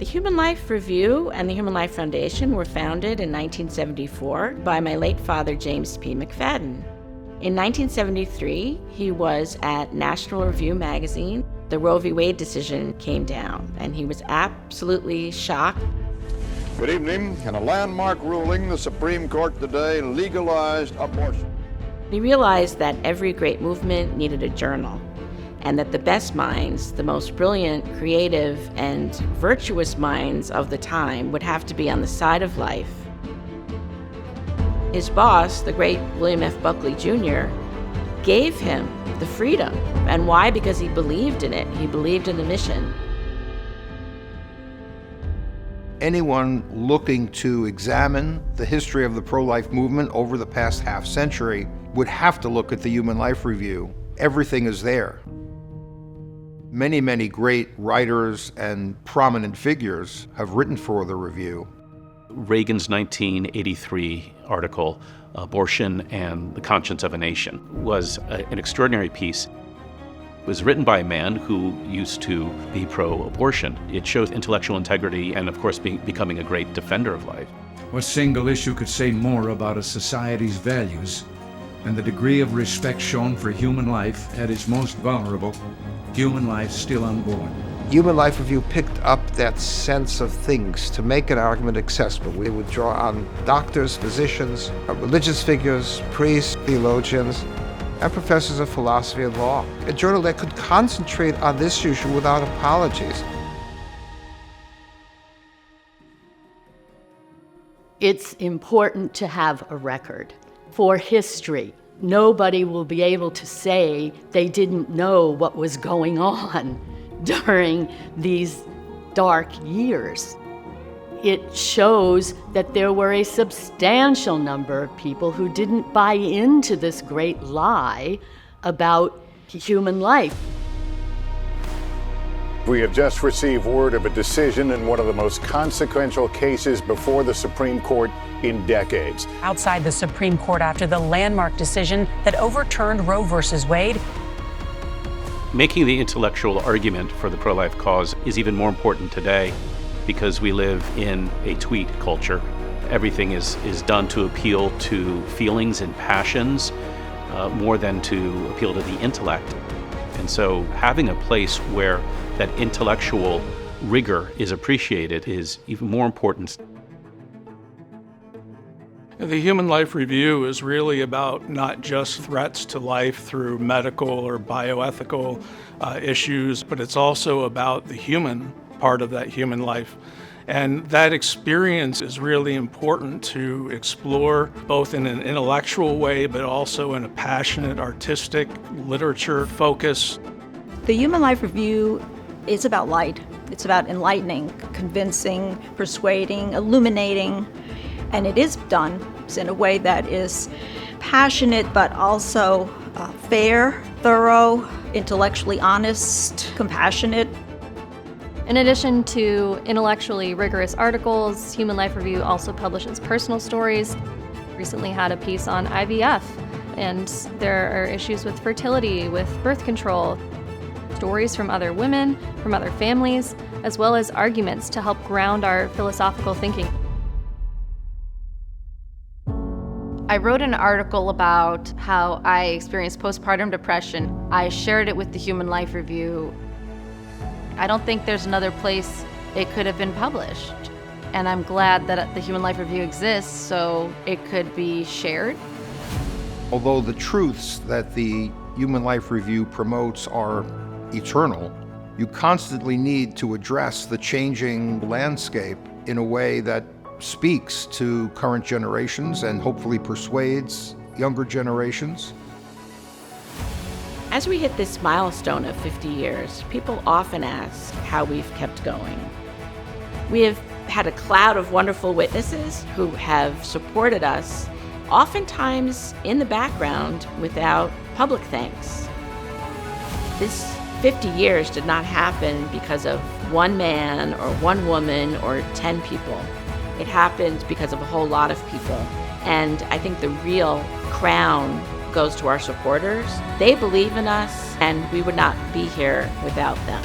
Human Life Review and the Human Life Foundation were founded in 1974 by my late father, James P. McFadden. In 1973, he was at National Review magazine. The Roe v. Wade decision came down, and he was absolutely shocked. Good evening. In a landmark ruling, the Supreme Court today legalized abortion. He realized that every great movement needed a journal, and that the best minds, the most brilliant, creative, and virtuous minds of the time would have to be on the side of life. His boss, the great William F. Buckley Jr., gave him the freedom. And why? Because he believed in it. He believed in the mission. Anyone looking to examine the history of the pro-life movement over the past half century would have to look at the Human Life Review. Everything is there. Many, many great writers and prominent figures have written for the review. Reagan's 1983 article, Abortion and the Conscience of a Nation, was an extraordinary piece. It was written by a man who used to be pro-abortion. It shows intellectual integrity and, of course, becoming a great defender of life. What single issue could say more about a society's values than the degree of respect shown for human life at its most vulnerable, human life still unborn? Human Life Review picked up that sense of things to make an argument accessible. We would draw on doctors, physicians, religious figures, priests, theologians, and professors of philosophy and law. A journal that could concentrate on this issue without apologies. It's important to have a record for history. Nobody will be able to say they didn't know what was going on during these dark years. It shows that there were a substantial number of people who didn't buy into this great lie about human life. We have just received word of a decision in one of the most consequential cases before the Supreme Court in decades. Outside the Supreme Court after the landmark decision that overturned Roe v. Wade. Making the intellectual argument for the pro-life cause is even more important today because we live in a tweet culture. Everything is done to appeal to feelings and passions more than to appeal to the intellect. And so having a place where that intellectual rigor is appreciated is even more important. The Human Life Review is really about not just threats to life through medical or bioethical issues, but it's also about the human part of that human life. And that experience is really important to explore both in an intellectual way, but also in a passionate, artistic, literature focus. The Human Life Review is about light. It's about enlightening, convincing, persuading, illuminating. And it is done in a way that is passionate, but also fair, thorough, intellectually honest, compassionate. In addition to intellectually rigorous articles, Human Life Review also publishes personal stories. Recently had a piece on IVF, and there are issues with fertility, with birth control, stories from other women, from other families, as well as arguments to help ground our philosophical thinking. I wrote an article about how I experienced postpartum depression. I shared it with the Human Life Review. I don't think there's another place it could have been published. And I'm glad that the Human Life Review exists so it could be shared. Although the truths that the Human Life Review promotes are eternal, you constantly need to address the changing landscape in a way that speaks to current generations and hopefully persuades younger generations. As we hit this milestone of 50 years, people often ask how we've kept going. We have had a cloud of wonderful witnesses who have supported us, oftentimes in the background without public thanks. This 50 years did not happen because of one man or one woman or 10 people. It happened because of a whole lot of people. And I think the real crown goes to our supporters. They believe in us, and we would not be here without them.